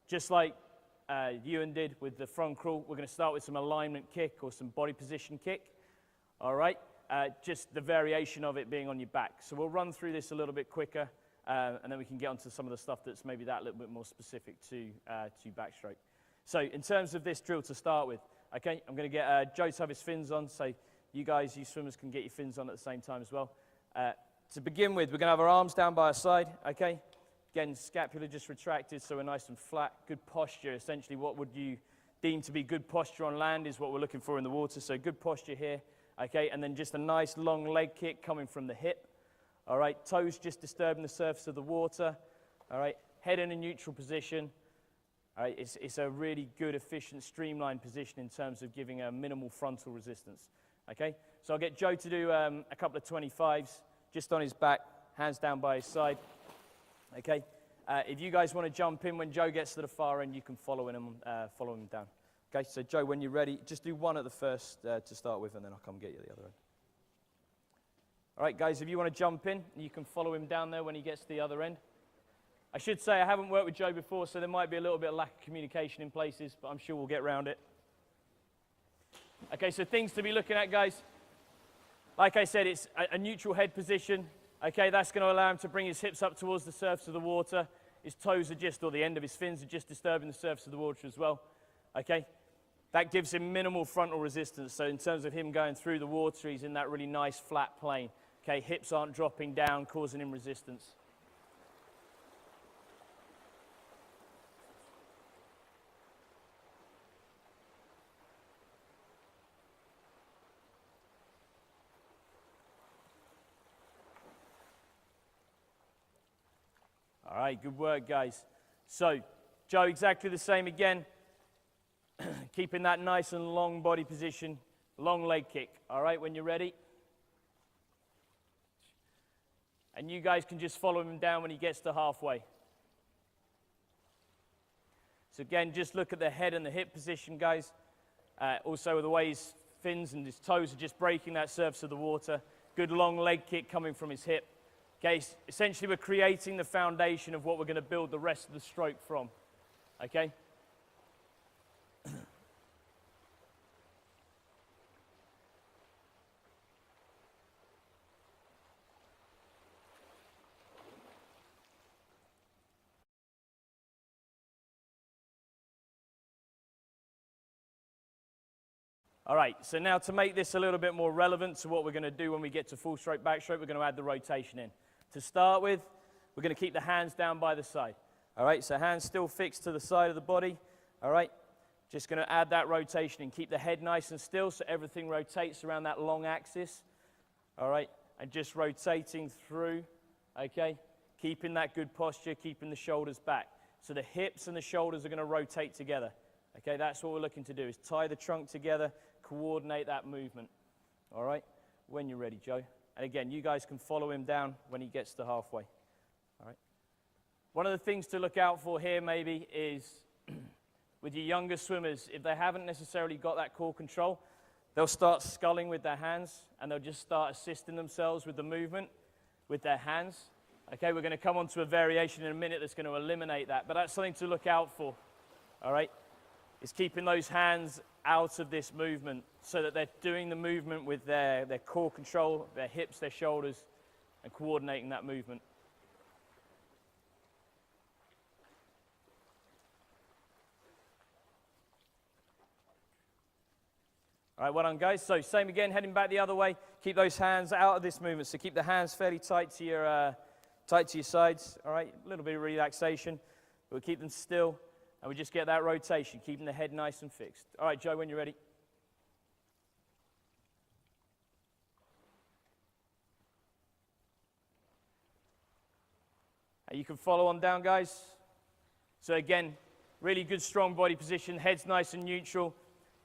just like Ewan did with the front crawl, we're going to start with some alignment kick or some body position kick. All right, just the variation of it being on your back. So we'll run through this a little bit quicker, and then we can get onto some of the stuff that's maybe that little bit more specific to backstroke. So in terms of this drill to start with, okay, I'm going to get Joe to have his fins on, so you guys, you swimmers, can get your fins on at the same time as well. To begin with, we're going to have our arms down by our side, okay? Again, scapula just retracted, so we're nice and flat. Good posture, essentially what would you deem to be good posture on land is what we're looking for in the water, so good posture here, okay? And then just a nice long leg kick coming from the hip, all right? Toes just disturbing the surface of the water, all right? Head in a neutral position. All right, it's a really good, efficient, streamlined position in terms of giving a minimal frontal resistance. Okay, so I'll get Joe to do a couple of 25s just on his back, hands down by his side. Okay, if you guys want to jump in when Joe gets to the far end, you can follow him down. Okay, so Joe, when you're ready, just do one at the first to start with, and then I'll come get you at the other end. All right, guys, if you want to jump in, you can follow him down there when he gets to the other end. I should say I haven't worked with Joe before, so there might be a little bit of lack of communication in places, but I'm sure we'll get around it. Okay, so things to be looking at, guys. Like I said, it's a neutral head position. Okay, that's going to allow him to bring his hips up towards the surface of the water. His toes are just, or the end of his fins are just disturbing the surface of the water as well. Okay, that gives him minimal frontal resistance. So in terms of him going through the water, he's in that really nice flat plane. Okay, hips aren't dropping down, causing him resistance. All right, good work, guys. So, Joe, exactly the same again. Keeping that nice and long body position, long leg kick. All right, when you're ready. And you guys can just follow him down when he gets to halfway. So again, just look at the head and the hip position, guys. Also the way his fins and his toes are just breaking that surface of the water. Good long leg kick coming from his hip. Okay, essentially we're creating the foundation of what we're going to build the rest of the stroke from, okay? All right, so now to make this a little bit more relevant to what we're going to do when we get to full stroke, backstroke, we're going to add the rotation in. To start with, we're going to keep the hands down by the side. All right, so hands still fixed to the side of the body. All right, just going to add that rotation and keep the head nice and still so everything rotates around that long axis. All right, and just rotating through, okay, keeping that good posture, keeping the shoulders back. So the hips and the shoulders are going to rotate together. Okay, that's what we're looking to do, is tie the trunk together, coordinate that movement. All right, when you're ready, Joe. And again, you guys can follow him down when he gets to halfway. All right. One of the things to look out for here maybe is with your younger swimmers, if they haven't necessarily got that core control, they'll start sculling with their hands and they'll just start assisting themselves with the movement with their hands. Okay, we're going to come on to a variation in a minute that's going to eliminate that, but that's something to look out for. All right. Is keeping those hands out of this movement so that they're doing the movement with their core control, their hips, their shoulders, and coordinating that movement. All right, well done, guys. So same again, heading back the other way. Keep those hands out of this movement. So keep the hands fairly tight to your sides. All right, a little bit of relaxation. We'll keep them still. And we just get that rotation, keeping the head nice and fixed. All right, Joe, when you're ready. And you can follow on down, guys. So again, really good strong body position, head's nice and neutral,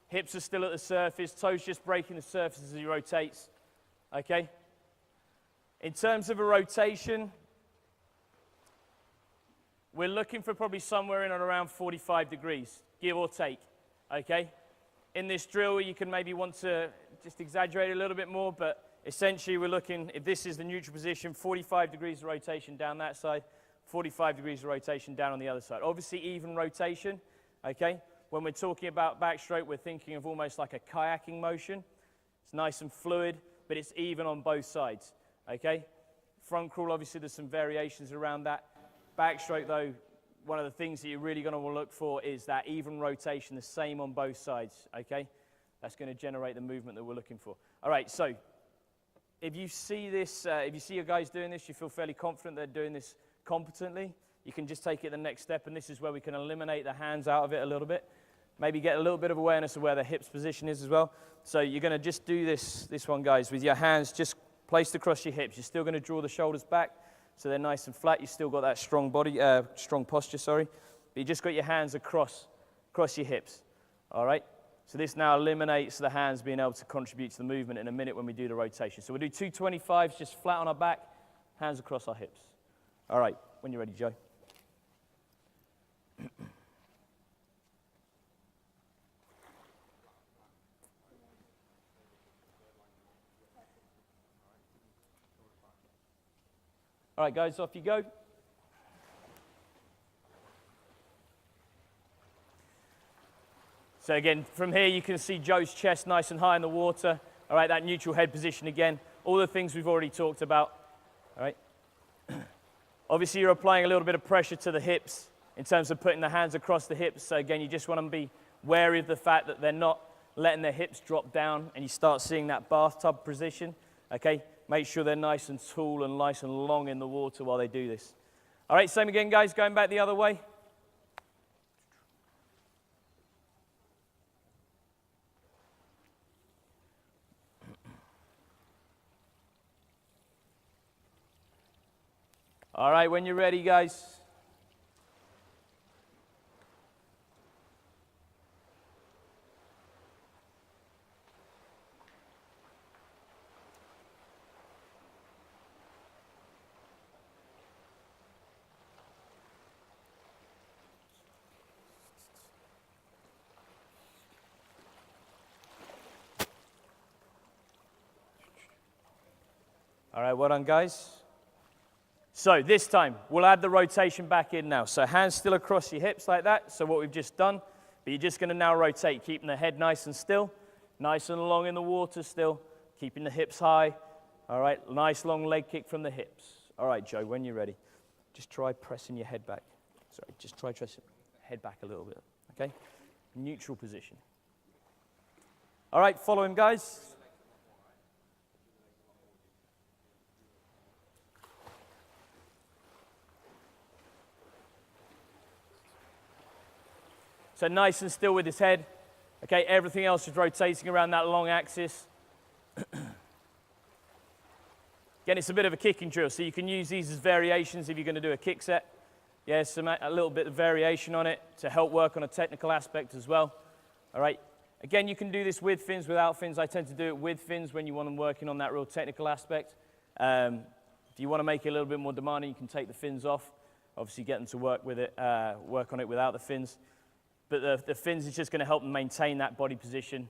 hips are still at the surface, toes just breaking the surface as he rotates. Okay? In terms of a rotation, we're looking for probably somewhere in and around 45 degrees, give or take, okay? In this drill, you can maybe want to just exaggerate a little bit more, but essentially we're looking, if this is the neutral position, 45 degrees of rotation down that side, 45 degrees of rotation down on the other side. Obviously, even rotation, okay? When we're talking about backstroke, we're thinking of almost like a kayaking motion. It's nice and fluid, but it's even on both sides, okay? Front crawl, obviously, there's some variations around that. Backstroke, though, one of the things that you're really going to want to look for is that even rotation, the same on both sides, okay? That's going to generate the movement that we're looking for. All right, so if you see this, if you see your guys doing this, you feel fairly confident they're doing this competently, you can just take it the next step, and this is where we can eliminate the hands out of it a little bit. Maybe get a little bit of awareness of where the hips position is as well. So you're going to just do this one, guys, with your hands just placed across your hips. You're still going to draw the shoulders back so they're nice and flat. You've still got that strong body, strong posture, sorry. But you just got your hands across your hips, all right? So this now eliminates the hands being able to contribute to the movement in a minute when we do the rotation. So we'll do 2 25s just flat on our back, hands across our hips. All right, when you're ready, Joe. All right, guys, off you go. So again, from here you can see Joe's chest nice and high in the water. All right, that neutral head position again. All the things we've already talked about. All right. Obviously, you're applying a little bit of pressure to the hips in terms of putting the hands across the hips. So again, you just want to be wary of the fact that they're not letting their hips drop down, and you start seeing that bathtub position. Okay. Make sure they're nice and tall and nice and long in the water while they do this. All right, same again, guys, going back the other way. All right, when you're ready, guys. All right, well done, guys. So this time, we'll add the rotation back in now. So hands still across your hips like that. So what we've just done, but you're just going to now rotate, keeping the head nice and still, nice and long in the water still, keeping the hips high. All right, nice long leg kick from the hips. All right, Joe, when you're ready, just try pressing your head back. Sorry, just try pressing head back a little bit, okay? Neutral position. All right, follow him, guys. So nice and still with his head. Okay, everything else is rotating around that long axis. Again, it's a bit of a kicking drill, so you can use these as variations if you're going to do a kick set. Yeah, a little bit of variation on it to help work on a technical aspect as well. All right. Again, you can do this with fins, without fins. I tend to do it with fins when you want them working on that real technical aspect. If you want to make it a little bit more demanding, you can take the fins off. Obviously, get them to work with it, work on it without the fins. But the fins is just going to help them maintain that body position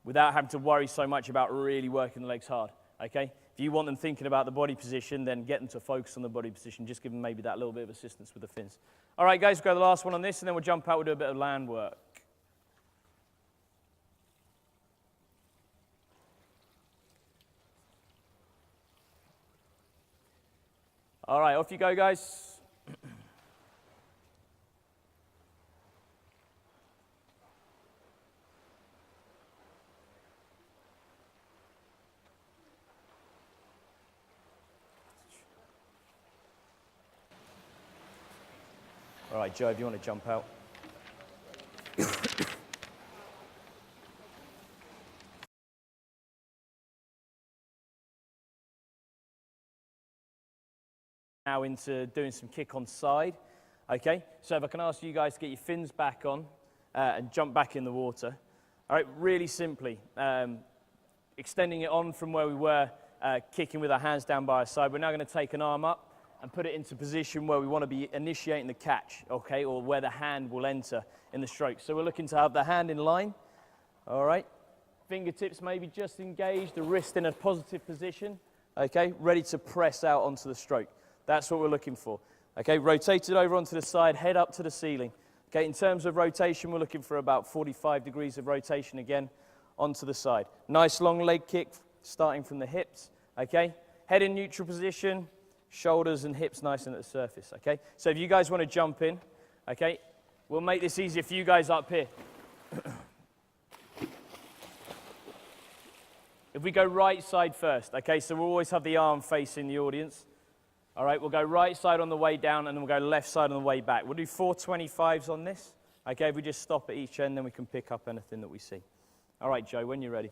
without having to worry so much about really working the legs hard, okay? If you want them thinking about the body position, then get them to focus on the body position. Just give them maybe that little bit of assistance with the fins. All right, guys, we'll go the last one on this, and then we'll jump out. We'll do a bit of land work. All right, off you go, guys. All right, Joe, if you want to jump out. Now into doing some kick on side. Okay, so if I can ask you guys to get your fins back on and jump back in the water. All right, really simply, extending it on from where we were, kicking with our hands down by our side. We're now going to take an arm up and put it into position where we want to be initiating the catch, okay, or where the hand will enter in the stroke. So we're looking to have the hand in line, all right? Fingertips maybe just engaged, the wrist in a positive position, okay, ready to press out onto the stroke. That's what we're looking for. Okay, rotate it over onto the side, head up to the ceiling. Okay, in terms of rotation, we're looking for about 45 degrees of rotation again onto the side. Nice long leg kick starting from the hips. Okay, head in neutral position, shoulders and hips nice and at the surface. Okay, so if you guys want to jump in, okay, we'll make this easier for you guys up here. If we go right side first, okay, so we'll always have the arm facing the audience. All right, we'll go right side on the way down, and then we'll go left side on the way back. We'll do 4 25s on this. Okay, if we just stop at each end, then we can pick up anything that we see. All right, Joe, when you're ready.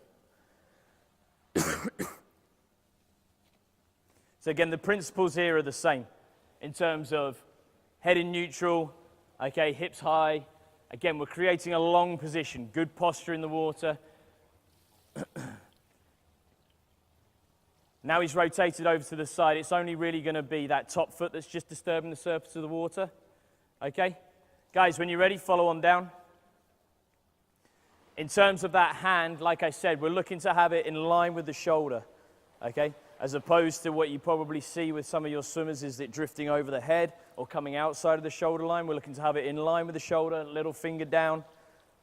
So again, the principles here are the same in terms of head in neutral, okay, hips high. Again, we're creating a long position, good posture in the water. Now he's rotated over to the side. It's only really going to be that top foot that's just disturbing the surface of the water. Okay? Guys, when you're ready, follow on down. In terms of that hand, like I said, we're looking to have it in line with the shoulder. Okay? As opposed to what you probably see with some of your swimmers is it drifting over the head or coming outside of the shoulder line. We're looking to have it in line with the shoulder, little finger down.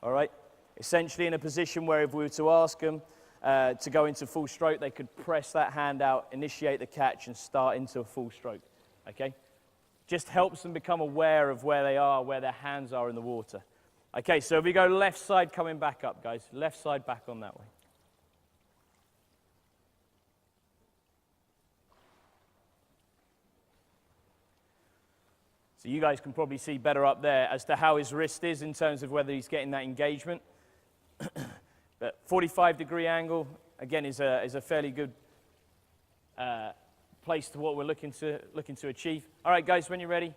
All right? Essentially in a position where if we were to ask them, to go into full stroke, they could press that hand out, initiate the catch, and start into a full stroke, okay? Just helps them become aware of where they are, where their hands are in the water. Okay, so if we go left side coming back up, guys. Left side back on that way. So you guys can probably see better up there as to how his wrist is in terms of whether he's getting that engagement. But 45-degree angle, again, is a fairly good place to what we're looking to achieve. All right, guys, when you're ready,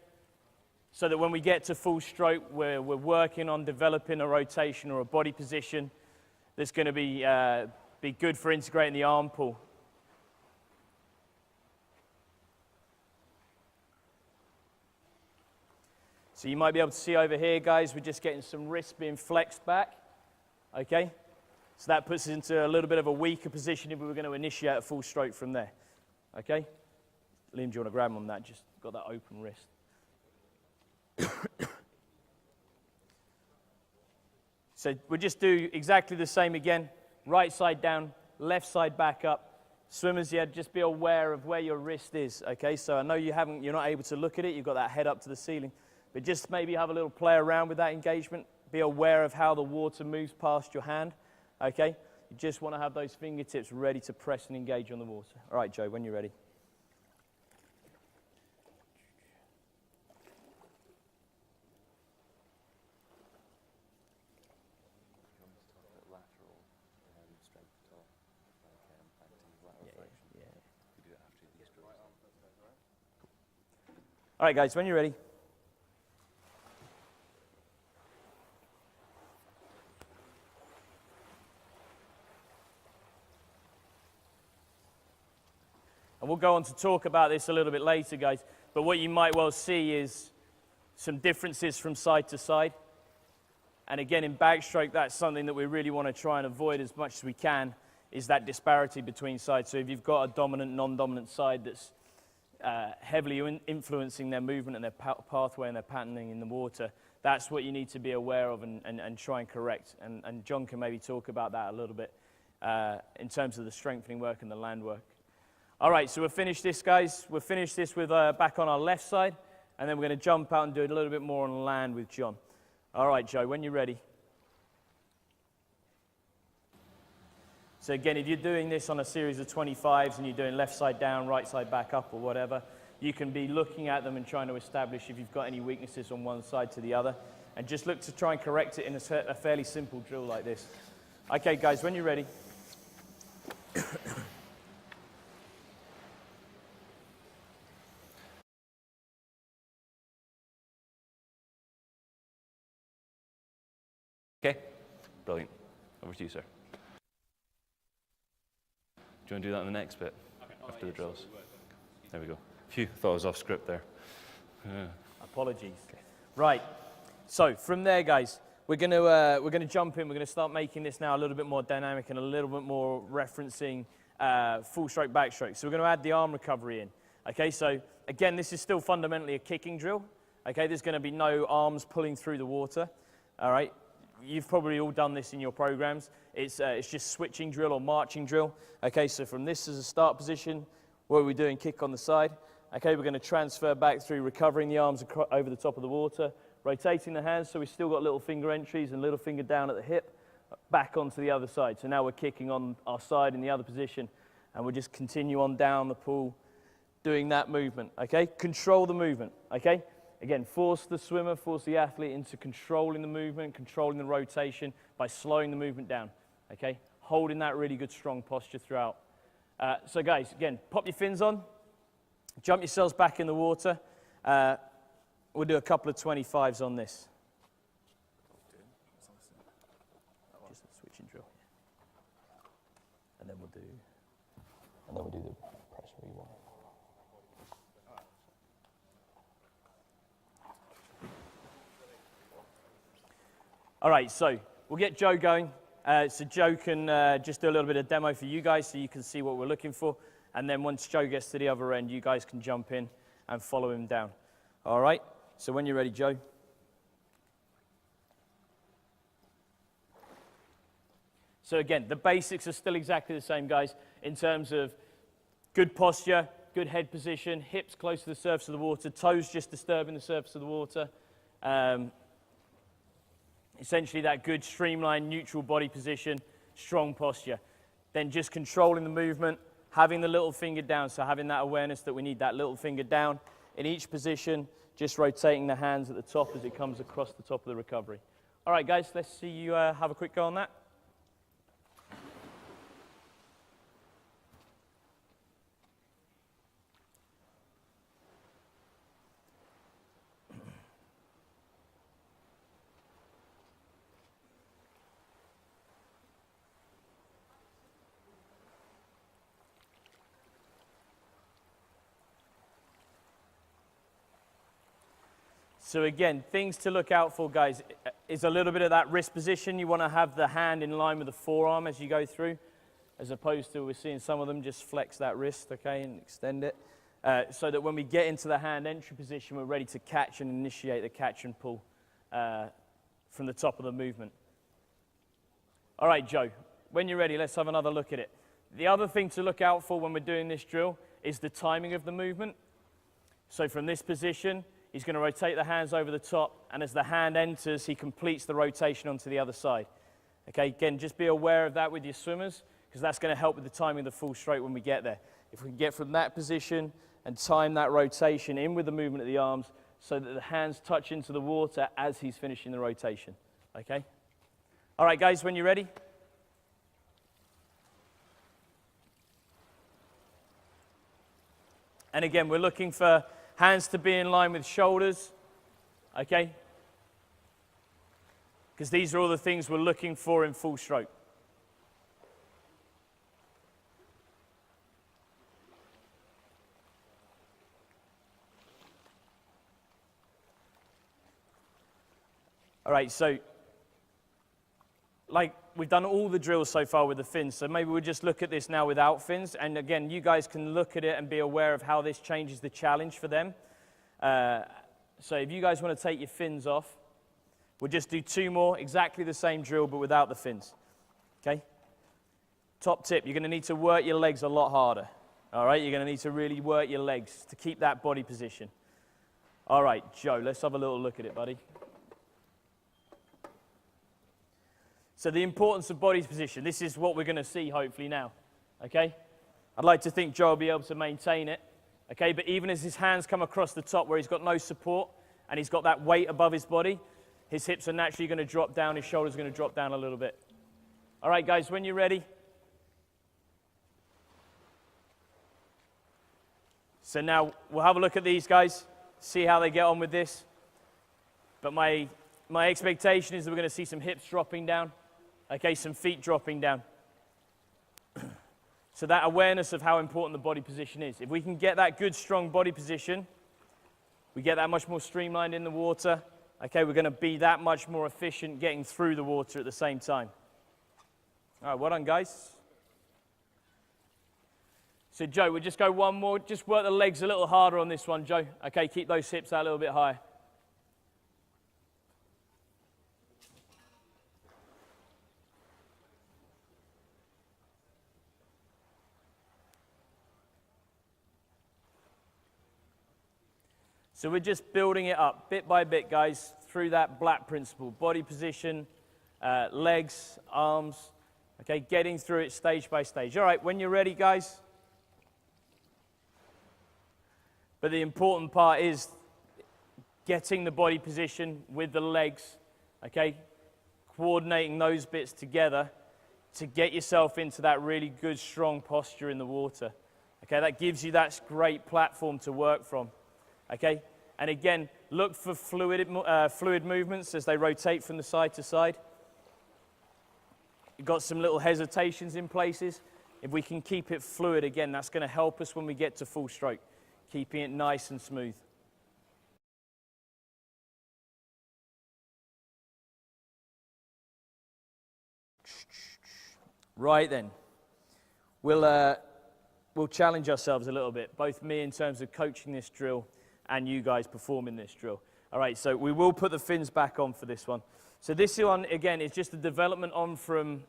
so that when we get to full stroke, we're working on developing a rotation or a body position that's going to be good for integrating the arm pull. So you might be able to see over here, guys, we're just getting some wrists being flexed back, okay? So that puts us into a little bit of a weaker position if we were going to initiate a full stroke from there. Okay? Liam, do you want to grab him on that? Just got that open wrist. So we'll just do exactly the same again. Right side down, left side back up. Swimmers, yeah, just be aware of where your wrist is. Okay? So I know you're not able to look at it. You've got that head up to the ceiling. But just maybe have a little play around with that engagement. Be aware of how the water moves past your hand. Okay, you just want to have those fingertips ready to press and engage on the water. All right, Joe, when you're ready. All right, guys, when you're ready. And we'll go on to talk about this a little bit later, guys. But what you might well see is some differences from side to side. And again, in backstroke, that's something that we really want to try and avoid as much as we can, is that disparity between sides. So if you've got a dominant, non-dominant side that's heavily influencing their movement and their pathway and their patterning in the water, that's what you need to be aware of and try and correct. And John can maybe talk about that a little bit in terms of the strengthening work and the land work. All right, so we'll finish this, guys. We'll finish this with back on our left side, and then we're going to jump out and do a little bit more on land with John. All right, Joe, when you're ready. So again, if you're doing this on a series of 25s and you're doing left side down, right side back up or whatever, you can be looking at them and trying to establish if you've got any weaknesses on one side to the other, and just look to try and correct it in a fairly simple drill like this. Okay, guys, when you're ready. Okay, brilliant. Over to you, sir. Do you want to do that in the next bit, after the drills? There we go. Phew, thought I was off script there. Apologies. Okay. Right, so from there, guys, we're going to jump in. We're going to start making this now a little bit more dynamic and a little bit more referencing full stroke, backstroke. So we're going to add the arm recovery in. Okay, so again, this is still fundamentally a kicking drill. Okay, there's going to be no arms pulling through the water. All right, you've probably all done this in your programs. It's just switching drill or marching drill. Okay, so from this as a start position, what are we doing? Kick on the side. Okay, we're going to transfer back through recovering the arms over the top of the water, rotating the hands so we've still got little finger entries and little finger down at the hip, back onto the other side. So now we're kicking on our side in the other position, and we'll just continue on down the pool, doing that movement, okay? Control the movement, okay? Again, force the swimmer, force the athlete into controlling the movement, controlling the rotation by slowing the movement down, okay? Holding that really good, strong posture throughout. So guys, again, pop your fins on, jump yourselves back in the water. We'll do a couple of 25s on this. Just a switching drill. And then we'll do the pressure you want. All right, so we'll get Joe going. So Joe can just do a little bit of demo for you guys so you can see what we're looking for. And then once Joe gets to the other end, you guys can jump in and follow him down. All right, so when you're ready, Joe. So again, the basics are still exactly the same, guys, in terms of good posture, good head position, hips close to the surface of the water, toes just disturbing the surface of the water. Essentially that good streamlined neutral body position, strong posture. Then just controlling the movement, having the little finger down, so having that awareness that we need that little finger down in each position, just rotating the hands at the top as it comes across the top of the recovery. All right, guys, let's see you have a quick go on that. So again, things to look out for, guys, is a little bit of that wrist position. You want to have the hand in line with the forearm as you go through, as opposed to we're seeing some of them just flex that wrist, okay, and extend it, so that when we get into the hand entry position, we're ready to catch and initiate the catch and pull from the top of the movement. All right, Joe, when you're ready, let's have another look at it. The other thing to look out for when we're doing this drill is the timing of the movement. So from this position, he's going to rotate the hands over the top, and as the hand enters, he completes the rotation onto the other side. Okay, again, just be aware of that with your swimmers, because that's going to help with the timing of the full stroke when we get there. If we can get from that position and time that rotation in with the movement of the arms so that the hands touch into the water as he's finishing the rotation. Okay? All right, guys, when you're ready. And again, we're looking for hands to be in line with shoulders, okay? Because these are all the things we're looking for in full stroke. All right, so like we've done all the drills so far with the fins, so maybe we'll just look at this now without fins. And again, you guys can look at it and be aware of how this changes the challenge for them. So if you guys want to take your fins off, we'll just do 2 more, exactly the same drill, but without the fins. Okay? Top tip, you're going to need to work your legs a lot harder. All right? You're going to need to really work your legs to keep that body position. All right, Joe, let's have a little look at it, buddy. So the importance of body position, this is what we're going to see hopefully now, okay? I'd like to think Joe will be able to maintain it, okay? But even as his hands come across the top where he's got no support and he's got that weight above his body, his hips are naturally going to drop down, his shoulders are going to drop down a little bit. All right, guys, when you're ready. So now we'll have a look at these guys, see how they get on with this. But my expectation is that we're going to see some hips dropping down. Okay, some feet dropping down. So that awareness of how important the body position is. If we can get that good, strong body position, we get that much more streamlined in the water. Okay, we're going to be that much more efficient getting through the water at the same time. All right, well done, guys. So Joe, we'll just go one more. Just work the legs a little harder on this one, Joe. Okay, keep those hips out a little bit higher. So we're just building it up bit by bit, guys, through that black principle. Body position, legs, arms, okay, getting through it stage by stage. All right, when you're ready, guys. But the important part is getting the body position with the legs, okay, coordinating those bits together to get yourself into that really good, strong posture in the water. Okay, that gives you that great platform to work from. Okay, and again, look for fluid movements as they rotate from the side to side. You've got some little hesitations in places. If we can keep it fluid, again, that's going to help us when we get to full stroke, keeping it nice and smooth. Right then, we'll challenge ourselves a little bit, both me in terms of coaching this drill and you guys performing this drill. All right, so we will put the fins back on for this one. So this one, again, is just a development on from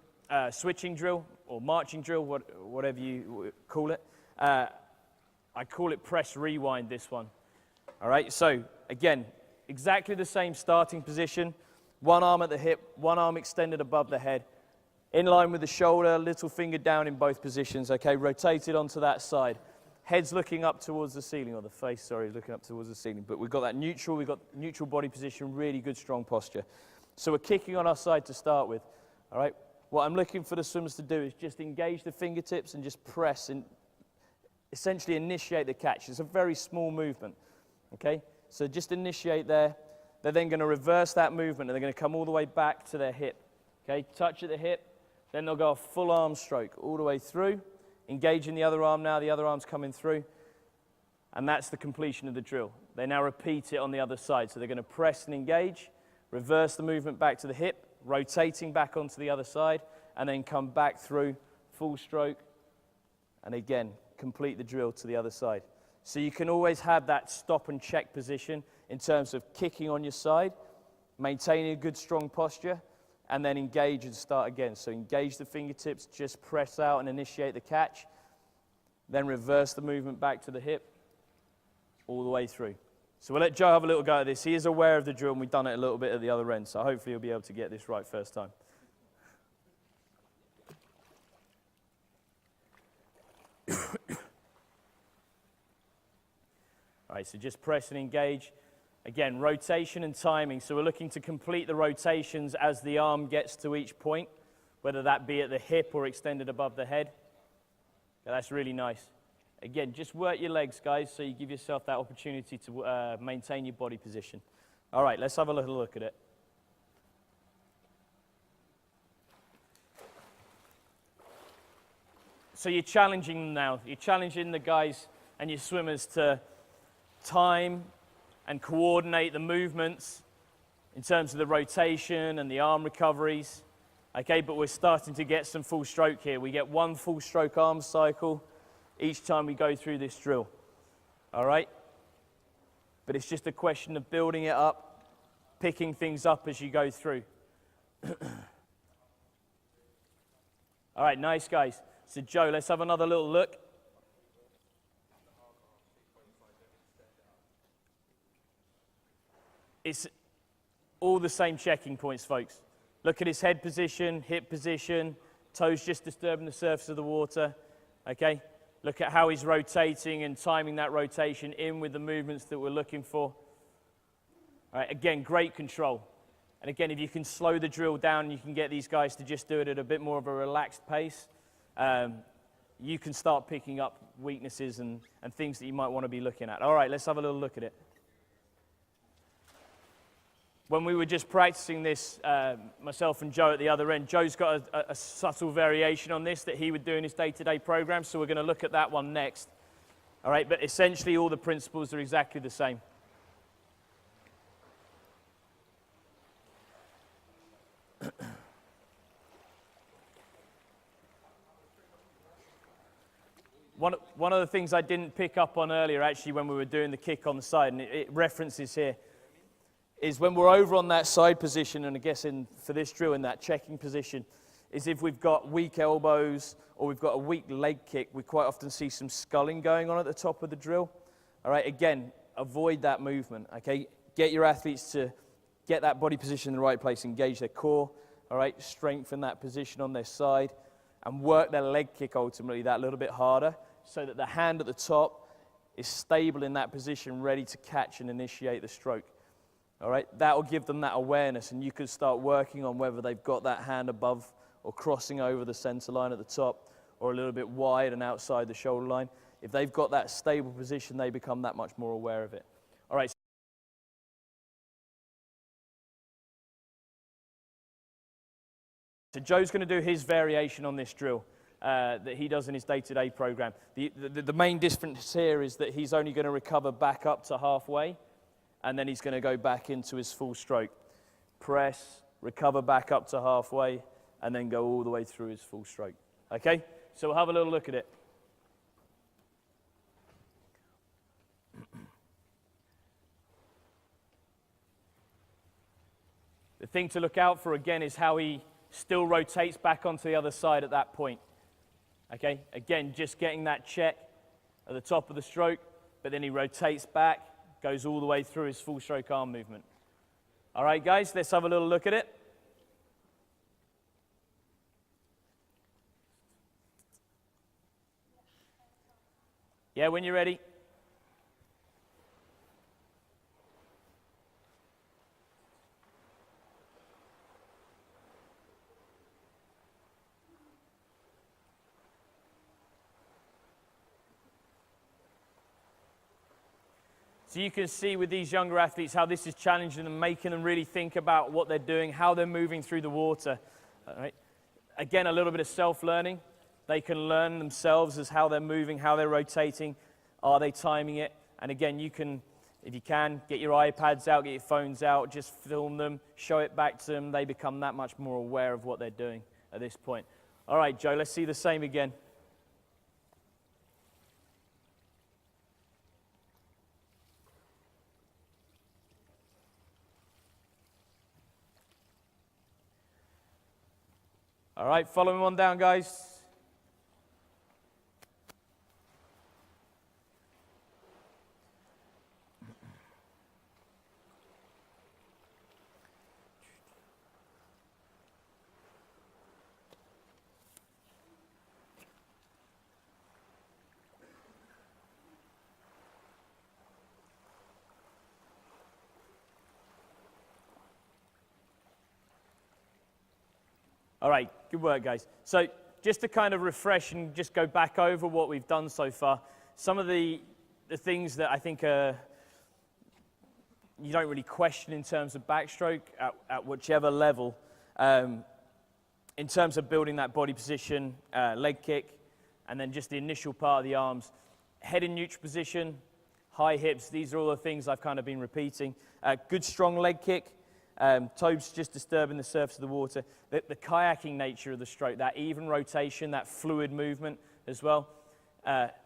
switching drill or marching drill, whatever you call it. I call it press rewind, this one. All right, so again, exactly the same starting position. One arm at the hip, one arm extended above the head. In line with the shoulder, little finger down in both positions, okay? Rotated onto that side. Head's looking up towards the ceiling, or the face, sorry, is looking up towards the ceiling. But we've got neutral body position, really good, strong posture. So we're kicking on our side to start with, all right? What I'm looking for the swimmers to do is just engage the fingertips and just press and essentially initiate the catch. It's a very small movement, okay? So just initiate there. They're then going to reverse that movement, and they're going to come all the way back to their hip, okay? Touch at the hip, then they'll go a full arm stroke all the way through. Engaging the other arm now, the other arm's coming through. And that's the completion of the drill. They now repeat it on the other side. So they're going to press and engage, reverse the movement back to the hip, rotating back onto the other side, and then come back through, full stroke, and again, complete the drill to the other side. So you can always have that stop and check position in terms of kicking on your side, maintaining a good strong posture, and then engage and start again. So engage the fingertips, just press out and initiate the catch, then reverse the movement back to the hip, all the way through. So we'll let Joe have a little go at this. He is aware of the drill, and we've done it a little bit at the other end, so hopefully he'll be able to get this right first time. All right, so just press and engage. Again, rotation and timing. So we're looking to complete the rotations as the arm gets to each point, whether that be at the hip or extended above the head. Yeah, that's really nice. Again, just work your legs, guys, so you give yourself that opportunity to maintain your body position. All right, let's have a little look at it. So you're challenging them now. You're challenging the guys and your swimmers to time and coordinate the movements in terms of the rotation and the arm recoveries. Okay, but we're starting to get some full stroke here. We get one full stroke arm cycle each time we go through this drill. All right? But it's just a question of building it up, picking things up as you go through. All right, nice, guys. So, Joe, let's have another little look. It's all the same checking points, folks. Look at his head position, hip position, toes just disturbing the surface of the water, okay? Look at how he's rotating and timing that rotation in with the movements that we're looking for. All right, again, great control. And again, if you can slow the drill down, you can get these guys to just do it at a bit more of a relaxed pace, you can start picking up weaknesses and things that you might want to be looking at. All right, let's have a little look at it. When we were just practicing this, myself and Joe at the other end, Joe's got a subtle variation on this that he would do in his day-to-day program, so we're going to look at that one next. All right, but essentially all the principles are exactly the same. One one of the things I didn't pick up on earlier, actually, when we were doing the kick on the side, and it references here, is when we're over on that side position, and I guess for this drill in that checking position, is if we've got weak elbows or we've got a weak leg kick, we quite often see some sculling going on at the top of the drill. All right, again, avoid that movement, okay? Get your athletes to get that body position in the right place, engage their core, all right? Strengthen that position on their side and work their leg kick ultimately that little bit harder so that the hand at the top is stable in that position, ready to catch and initiate the stroke. All right, that will give them that awareness, and you can start working on whether they've got that hand above or crossing over the center line at the top or a little bit wide and outside the shoulder line. If they've got that stable position, they become that much more aware of it. All right. So Joe's going to do his variation on this drill that he does in his day-to-day program. The main difference here is that he's only going to recover back up to halfway, and then he's going to go back into his full stroke. Press, recover back up to halfway, and then go all the way through his full stroke. Okay? So we'll have a little look at it. The thing to look out for, again, is how he still rotates back onto the other side at that point. Okay? Again, just getting that check at the top of the stroke, but then he rotates back, goes all the way through his full stroke arm movement. All right, guys, let's have a little look at it. Yeah, when you're ready. So you can see with these younger athletes how this is challenging them, making them really think about what they're doing, how they're moving through the water. All right. Again, a little bit of self-learning. They can learn themselves as how they're moving, how they're rotating, are they timing it? And again, you can, if you can, get your iPads out, get your phones out, just film them, show it back to them. They become that much more aware of what they're doing at this point. All right, Joe, let's see the same again. All right, follow him on down, guys. All right, good work, guys. So just to kind of refresh and just go back over what we've done so far, some of the things that I think you don't really question in terms of backstroke at whichever level, in terms of building that body position, leg kick, and then just the initial part of the arms. Head in neutral position, high hips, these are all the things I've kind of been repeating. Good strong leg kick. Toes just disturbing the surface of the water. The kayaking nature of the stroke, that even rotation, that fluid movement as well.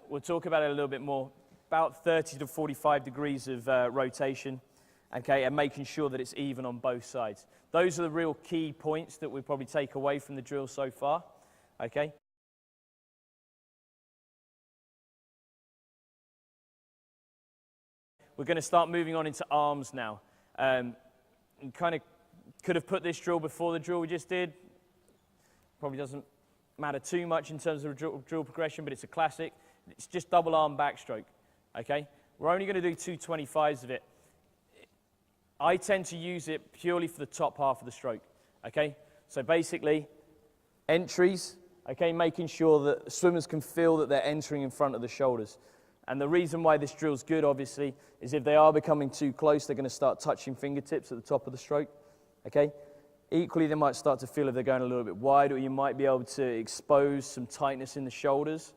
We'll talk about it a little bit more. About 30 to 45 degrees of rotation, okay, and making sure that it's even on both sides. Those are the real key points that we probably take away from the drill so far, okay? We're going to start moving on into arms now. And kind of could have put this drill before the drill we just did. Probably doesn't matter too much in terms of drill progression, but it's a classic. It's just double arm backstroke, okay? We're only going to do 225s of it. I tend to use it purely for the top half of the stroke, okay? So basically, entries, okay, making sure that swimmers can feel that they're entering in front of the shoulders. And the reason why this drill's good, obviously, is if they are becoming too close, they're going to start touching fingertips at the top of the stroke, okay? Equally, they might start to feel if they're going a little bit wide, or you might be able to expose some tightness in the shoulders,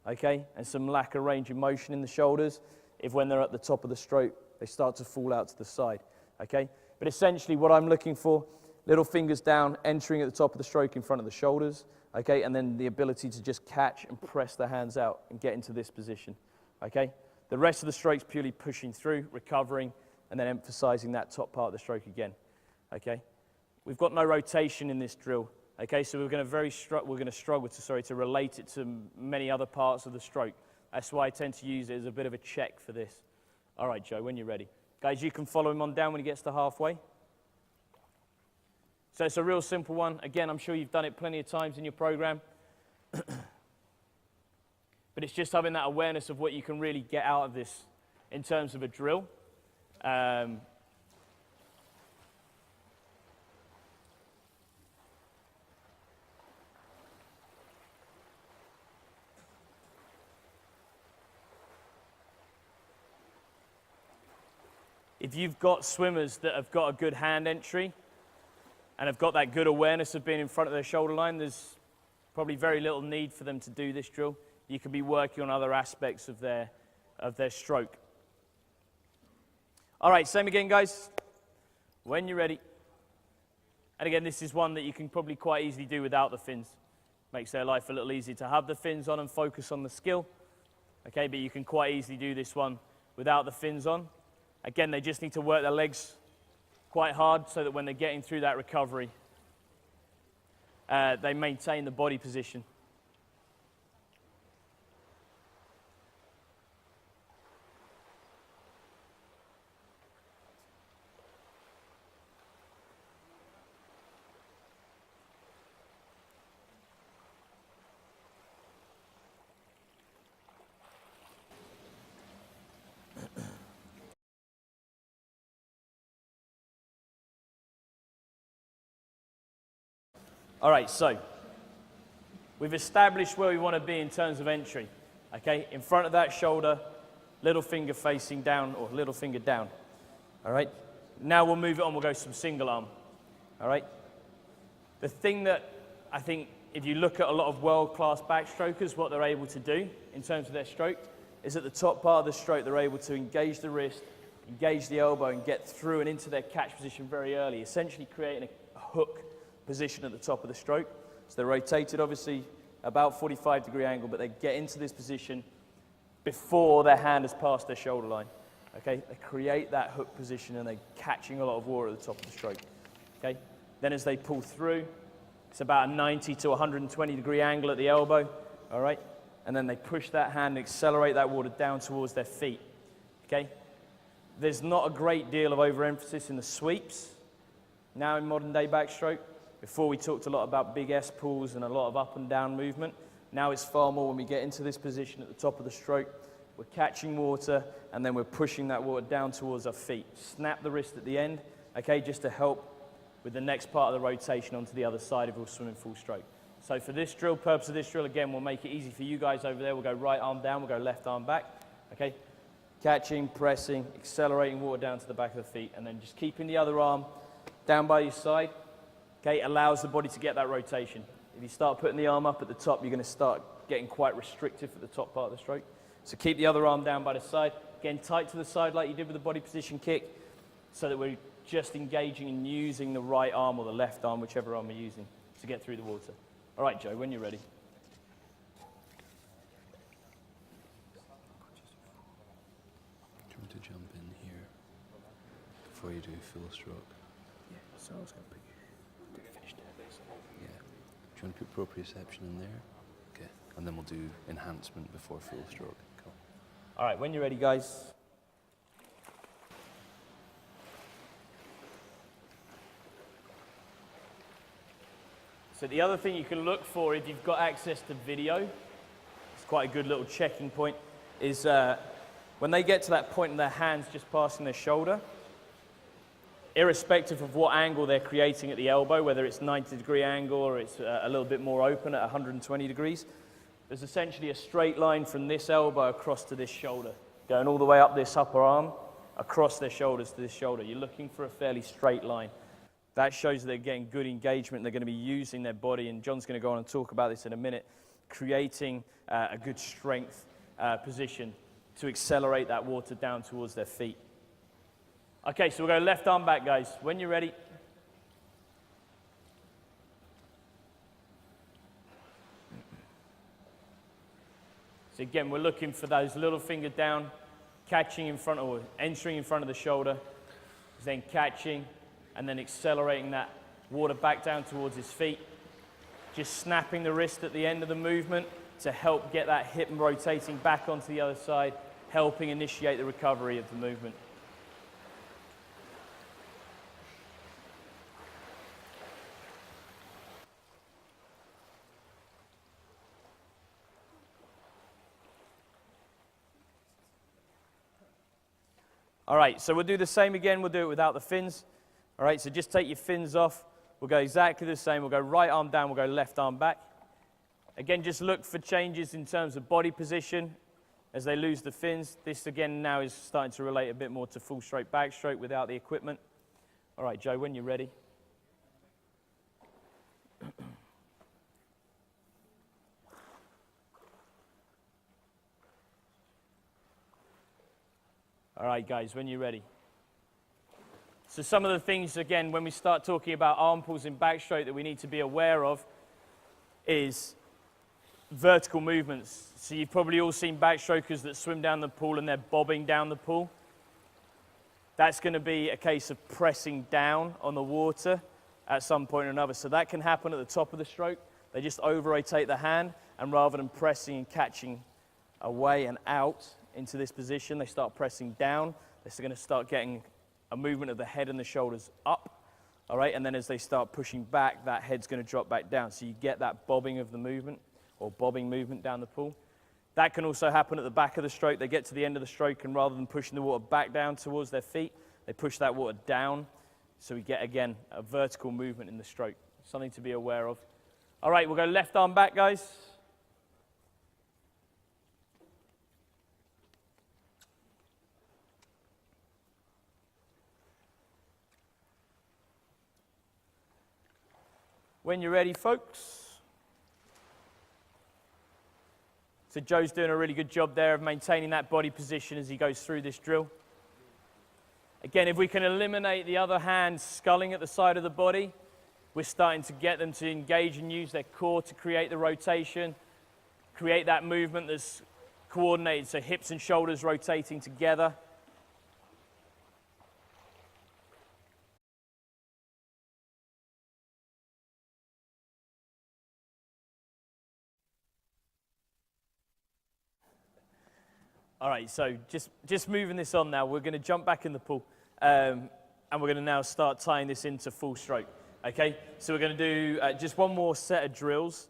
okay, and some lack of range of motion in the shoulders if when they're at the top of the stroke, they start to fall out to the side, okay? But essentially, what I'm looking for, little fingers down, entering at the top of the stroke in front of the shoulders, okay, and then the ability to just catch and press the hands out and get into this position, okay? The rest of the stroke's purely pushing through, recovering, and then emphasizing that top part of the stroke again, okay? We've got no rotation in this drill, okay, so we're going to struggle to relate it to many other parts of the stroke. That's why I tend to use it as a bit of a check for this. All right, Joe, when you're ready. Guys, you can follow him on down when he gets to halfway. So it's a real simple one. Again, I'm sure you've done it plenty of times in your program. But it's just having that awareness of what you can really get out of this in terms of a drill. If you've got swimmers that have got a good hand entry and have got that good awareness of being in front of their shoulder line, there's probably very little need for them to do this drill. You can be working on other aspects of their stroke. All right, same again, guys. When you're ready. And again, this is one that you can probably quite easily do without the fins. Makes their life a little easier to have the fins on and focus on the skill. Okay, but you can quite easily do this one without the fins on. Again, they just need to work their legs quite hard so that when they're getting through that recovery, they maintain the body position. All right, so we've established where we want to be in terms of entry. Okay, in front of that shoulder, little finger facing down or little finger down. All right, now we'll move it on, we'll go some single arm. All right, the thing that I think if you look at a lot of world-class backstrokers, what they're able to do in terms of their stroke is at the top part of the stroke, they're able to engage the wrist, engage the elbow and get through and into their catch position very early, essentially creating a hook position at the top of the stroke. So they're rotated obviously about 45-degree angle, but they get into this position before their hand has passed their shoulder line. Okay, they create that hook position and they're catching a lot of water at the top of the stroke. Okay, then as they pull through, it's about a 90 to 120-degree angle at the elbow. All right, and then they push that hand and accelerate that water down towards their feet. Okay, there's not a great deal of overemphasis in the sweeps now in modern day backstroke. Before we talked a lot about big S pulls and a lot of up and down movement. Now it's far more when we get into this position at the top of the stroke, we're catching water and then we're pushing that water down towards our feet. Snap the wrist at the end, okay, just to help with the next part of the rotation onto the other side if we're swimming full stroke. So for this drill, purpose of this drill, again, we'll make it easy for you guys over there. We'll go right arm down, we'll go left arm back, okay? Catching, pressing, accelerating water down to the back of the feet and then just keeping the other arm down by your side. Okay, it allows the body to get that rotation. If you start putting the arm up at the top, you're going to start getting quite restrictive at the top part of the stroke. So keep the other arm down by the side. Again, tight to the side like you did with the body position kick, so that we're just engaging and using the right arm or the left arm, whichever arm we're using, to get through the water. All right, Joe, when you're ready. Do you want to jump in here before you do full stroke? Yeah, so I was going to pick it. Yeah. Do you want to put proprioception in there? Okay. And then we'll do enhancement before full stroke. Cool. All right, when you're ready, guys. So the other thing you can look for if you've got access to video, it's quite a good little checking point, is when they get to that point and their hands just passing their shoulder, irrespective of what angle they're creating at the elbow, whether it's 90-degree angle or it's a little bit more open at 120 degrees, there's essentially a straight line from this elbow across to this shoulder, going all the way up this upper arm, across their shoulders to this shoulder. You're looking for a fairly straight line. That shows that they're getting good engagement. They're going to be using their body, and John's going to go on and talk about this in a minute, creating a good strength position to accelerate that water down towards their feet. Okay, so we'll go left arm back, guys. When you're ready. So again, we're looking for those little finger down, catching in front or entering in front of the shoulder, then catching, and then accelerating that water back down towards his feet. Just snapping the wrist at the end of the movement to help get that hip rotating back onto the other side, helping initiate the recovery of the movement. All right, so we'll do the same again. We'll do it without the fins. All right, so just take your fins off. We'll go exactly the same. We'll go right arm down. We'll go left arm back. Again, just look for changes in terms of body position as they lose the fins. This, again, now is starting to relate a bit more to full stroke backstroke without the equipment. All right, Joe, when you're ready. All right, guys, when you're ready. So some of the things, again, when we start talking about arm pulls in backstroke that we need to be aware of is vertical movements. So you've probably all seen backstrokers that swim down the pool and they're bobbing down the pool. That's going to be a case of pressing down on the water at some point or another. So that can happen at the top of the stroke. They just over-rotate the hand, and rather than pressing and catching away and out into this position, they start pressing down. They're going to start getting a movement of the head and the shoulders up, all right? And then as they start pushing back, that head's going to drop back down. So you get that bobbing of the movement, or bobbing movement down the pool. That can also happen at the back of the stroke. They get to the end of the stroke, and rather than pushing the water back down towards their feet, they push that water down. So we get, again, a vertical movement in the stroke. Something to be aware of. All right, we'll go left arm back, guys. When you're ready, folks. So Joe's doing a really good job there of maintaining that body position as he goes through this drill. Again, if we can eliminate the other hand sculling at the side of the body, we're starting to get them to engage and use their core to create the rotation, create that movement that's coordinated, so hips and shoulders rotating together. All right, so just moving this on now, we're going to jump back in the pool, and we're going to now start tying this into full stroke, okay? So we're going to do just one more set of drills,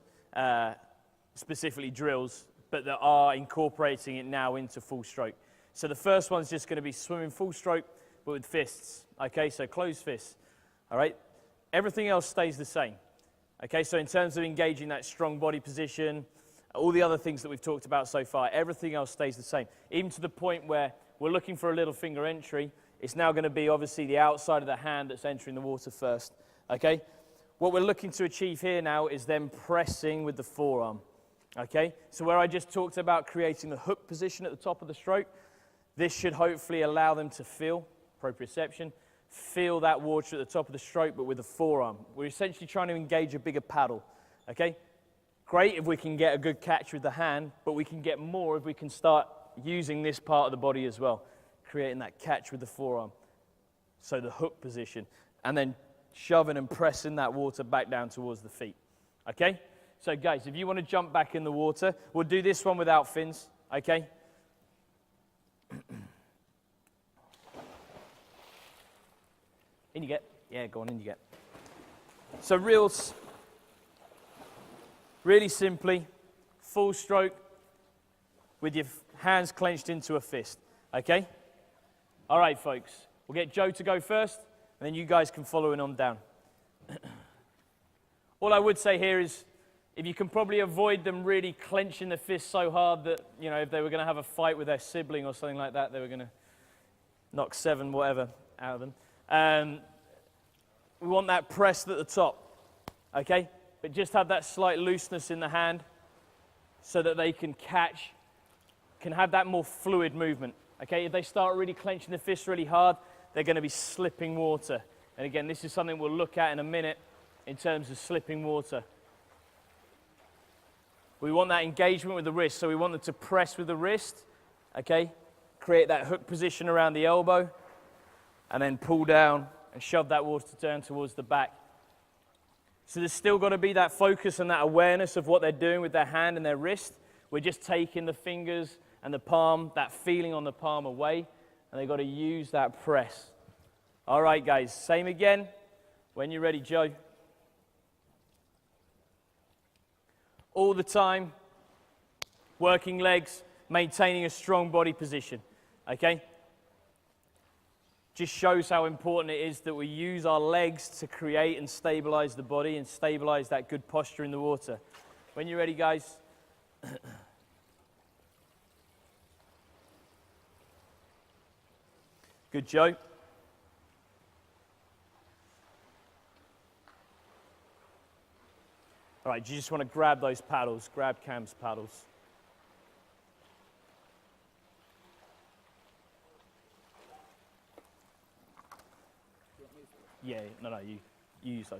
specifically drills, but that are incorporating it now into full stroke. So the first one's just going to be swimming full stroke, but with fists, okay? So closed fists, all right? Everything else stays the same, okay? So in terms of engaging that strong body position, all the other things that we've talked about so far, everything else stays the same. Even to the point where we're looking for a little finger entry, it's now going to be obviously the outside of the hand that's entering the water first, okay? What we're looking to achieve here now is them pressing with the forearm, okay? So where I just talked about creating the hook position at the top of the stroke, this should hopefully allow them to feel, proprioception, feel that water at the top of the stroke, but with the forearm. We're essentially trying to engage a bigger paddle, okay? Great if we can get a good catch with the hand, but we can get more if we can start using this part of the body as well, creating that catch with the forearm. So the hook position, and then shoving and pressing that water back down towards the feet, okay? So guys, if you want to jump back in the water, we'll do this one without fins, okay? In you get. Yeah, go on, in you get. So really simply, full stroke with your hands clenched into a fist, okay? All right, folks, we'll get Joe to go first, and then you guys can follow in on down. All I would say here is, if you can probably avoid them really clenching the fist so hard that, you know, if they were going to have a fight with their sibling or something like that, they were going to knock 7 whatever out of them. We want that pressed at the top, okay? But just have that slight looseness in the hand so that they can catch, can have that more fluid movement, okay? If they start really clenching the fist really hard, they're going to be slipping water. And again, this is something we'll look at in a minute in terms of slipping water. We want that engagement with the wrist, so we want them to press with the wrist, okay? Create that hook position around the elbow, and then pull down and shove that water down towards the back. So there's still got to be that focus and that awareness of what they're doing with their hand and their wrist. We're just taking the fingers and the palm, that feeling on the palm away, and they've got to use that press. All right, guys, same again. When you're ready, Joe. All the time, working legs, maintaining a strong body position, okay? Just shows how important it is that we use our legs to create and stabilize the body and stabilize that good posture in the water. When you're ready, guys. Good, Joe. All right, you just want to grab those paddles, grab Cam's paddles. Yeah, no, you use those.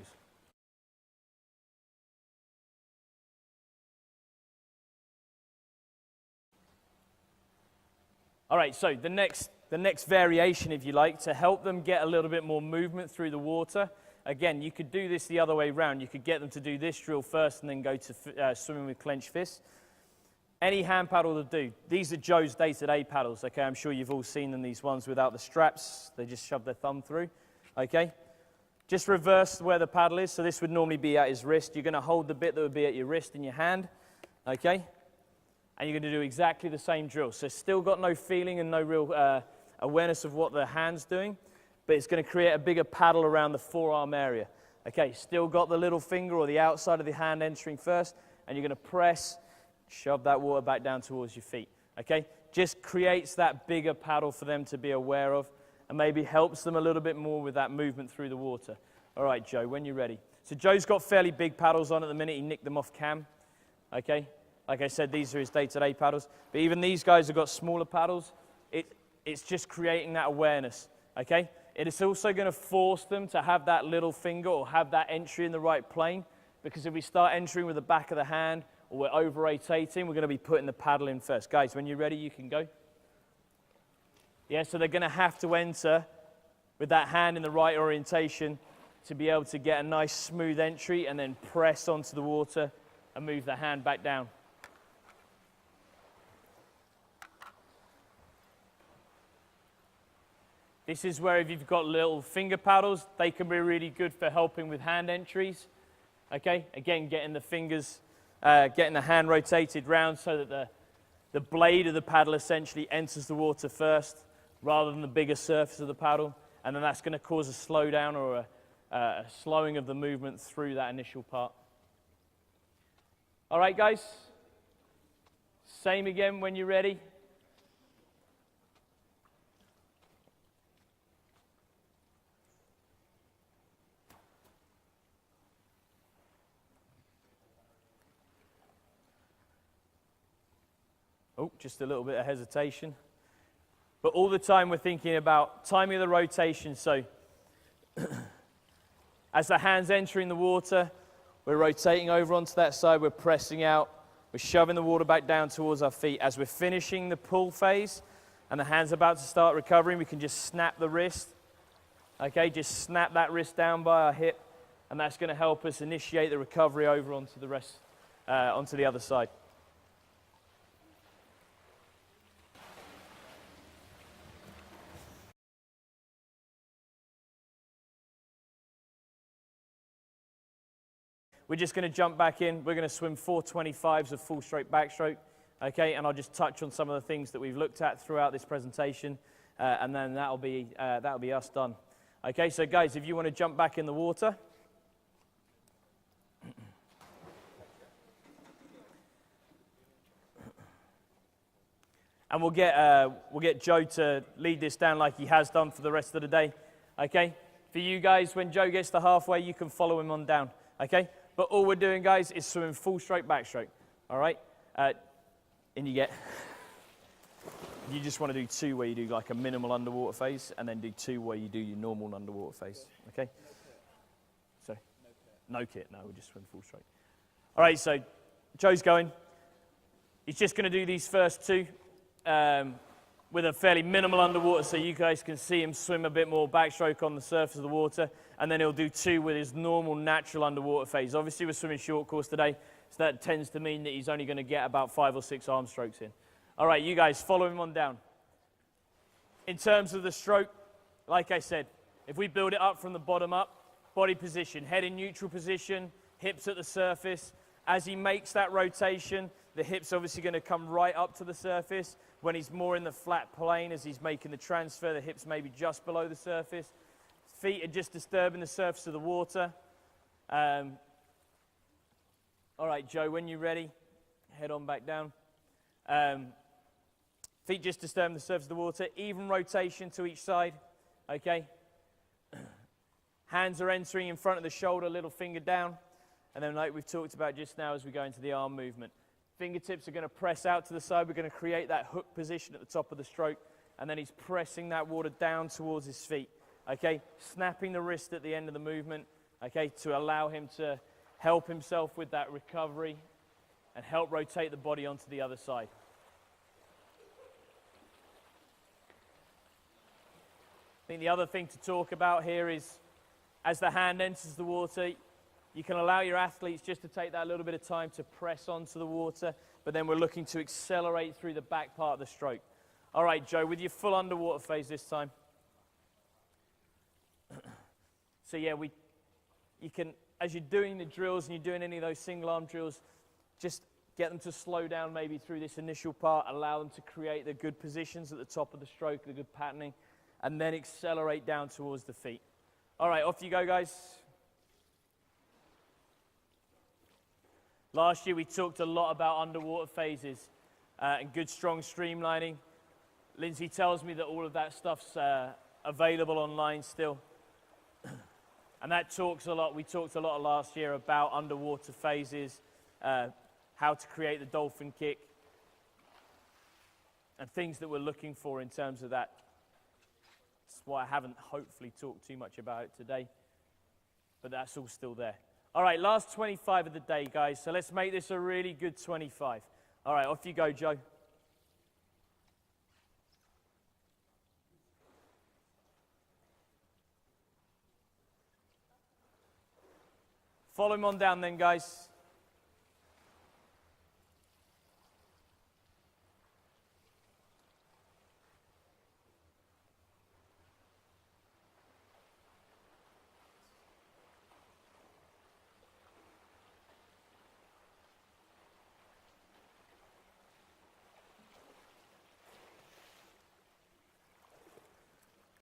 All right, so the next variation, if you like, to help them get a little bit more movement through the water. Again, you could do this the other way around. You could get them to do this drill first and then go to swimming with clenched fists. Any hand paddle will do. These are Joe's day-to-day paddles, okay? I'm sure you've all seen them, these ones without the straps. They just shove their thumb through, okay? Just reverse where the paddle is. So this would normally be at his wrist. You're going to hold the bit that would be at your wrist in your hand, okay? And you're going to do exactly the same drill. So still got no feeling and no real awareness of what the hand's doing, but it's going to create a bigger paddle around the forearm area. Okay, still got the little finger or the outside of the hand entering first, and you're going to press, shove that water back down towards your feet. Okay, just creates that bigger paddle for them to be aware of, and maybe helps them a little bit more with that movement through the water. All right, Joe, when you're ready. So Joe's got fairly big paddles on at the minute. He nicked them off Cam. Okay, like I said, these are his day-to-day paddles. But even these guys have got smaller paddles. It's just creating that awareness. Okay, it is also going to force them to have that little finger or have that entry in the right plane. Because if we start entering with the back of the hand or we're over-rotating, we're going to be putting the paddle in first. Guys, when you're ready, you can go. Yeah, so they're going to have to enter with that hand in the right orientation to be able to get a nice smooth entry and then press onto the water and move the hand back down. This is where if you've got little finger paddles, they can be really good for helping with hand entries. Okay, again, getting the fingers, getting the hand rotated round so that the blade of the paddle essentially enters the water first rather than the bigger surface of the paddle. And then that's going to cause a slowdown or a slowing of the movement through that initial part. All right, guys. Same again when you're ready. Oh, just a little bit of hesitation. But all the time we're thinking about timing of the rotation. So as the hand's entering the water, we're rotating over onto that side, we're pressing out, we're shoving the water back down towards our feet. As we're finishing the pull phase and the hand's about to start recovering, we can just snap the wrist. Okay, just snap that wrist down by our hip, and that's going to help us initiate the recovery over onto the rest, onto the other side. We're just going to jump back in. We're going to swim 425s of full stroke backstroke, okay? And I'll just touch on some of the things that we've looked at throughout this presentation, and then that'll be us done. Okay, so guys, if you want to jump back in the water. And we'll get Joe to lead this down like he has done for the rest of the day, okay? For you guys, when Joe gets to halfway, you can follow him on down, okay? But all we're doing, guys, is swimming full stroke backstroke, all right? And you just want to do two where you do like a minimal underwater phase, and then do two where you do your normal underwater phase, okay? So, no kit, no, we'll just swim full stroke. All right, so Joe's going. He's just going to do these first two with a fairly minimal underwater so you guys can see him swim a bit more backstroke on the surface of the water, and then he'll do two with his normal natural underwater phase. Obviously we're swimming short course today, so that tends to mean that he's only going to get about 5 or 6 arm strokes in. All right, you guys follow him on down. In terms of the stroke, like I said, if we build it up from the bottom up, body position, head in neutral position, hips at the surface. As he makes that rotation, the hips obviously going to come right up to the surface. When he's more in the flat plane, as he's making the transfer, the hips may be just below the surface. Feet are just disturbing the surface of the water. All right, Joe, when you're ready, head on back down. Feet just disturbing the surface of the water. Even rotation to each side, okay? Hands are entering in front of the shoulder, little finger down. And then like we've talked about just now as we go into the arm movement. Fingertips are going to press out to the side. We're going to create that hook position at the top of the stroke. And then he's pressing that water down towards his feet. Okay, snapping the wrist at the end of the movement. Okay, to allow him to help himself with that recovery and help rotate the body onto the other side. I think the other thing to talk about here is as the hand enters the water, you can allow your athletes just to take that little bit of time to press onto the water, but then we're looking to accelerate through the back part of the stroke. All right, Joe, with your full underwater phase this time. So yeah, you can, as you're doing the drills and you're doing any of those single arm drills, just get them to slow down maybe through this initial part, allow them to create the good positions at the top of the stroke, the good patterning, and then accelerate down towards the feet. All right, off you go, guys. Last year we talked a lot about underwater phases and good strong streamlining. Lindsay tells me that all of that stuff's available online still. And that talks a lot, we talked a lot last year about underwater phases, how to create the dolphin kick, and things that we're looking for in terms of that. That's why I haven't hopefully talked too much about it today, but that's all still there. All right, last 25 of the day, guys, so let's make this a really good 25. All right, off you go, Joe. Follow him on down then, guys.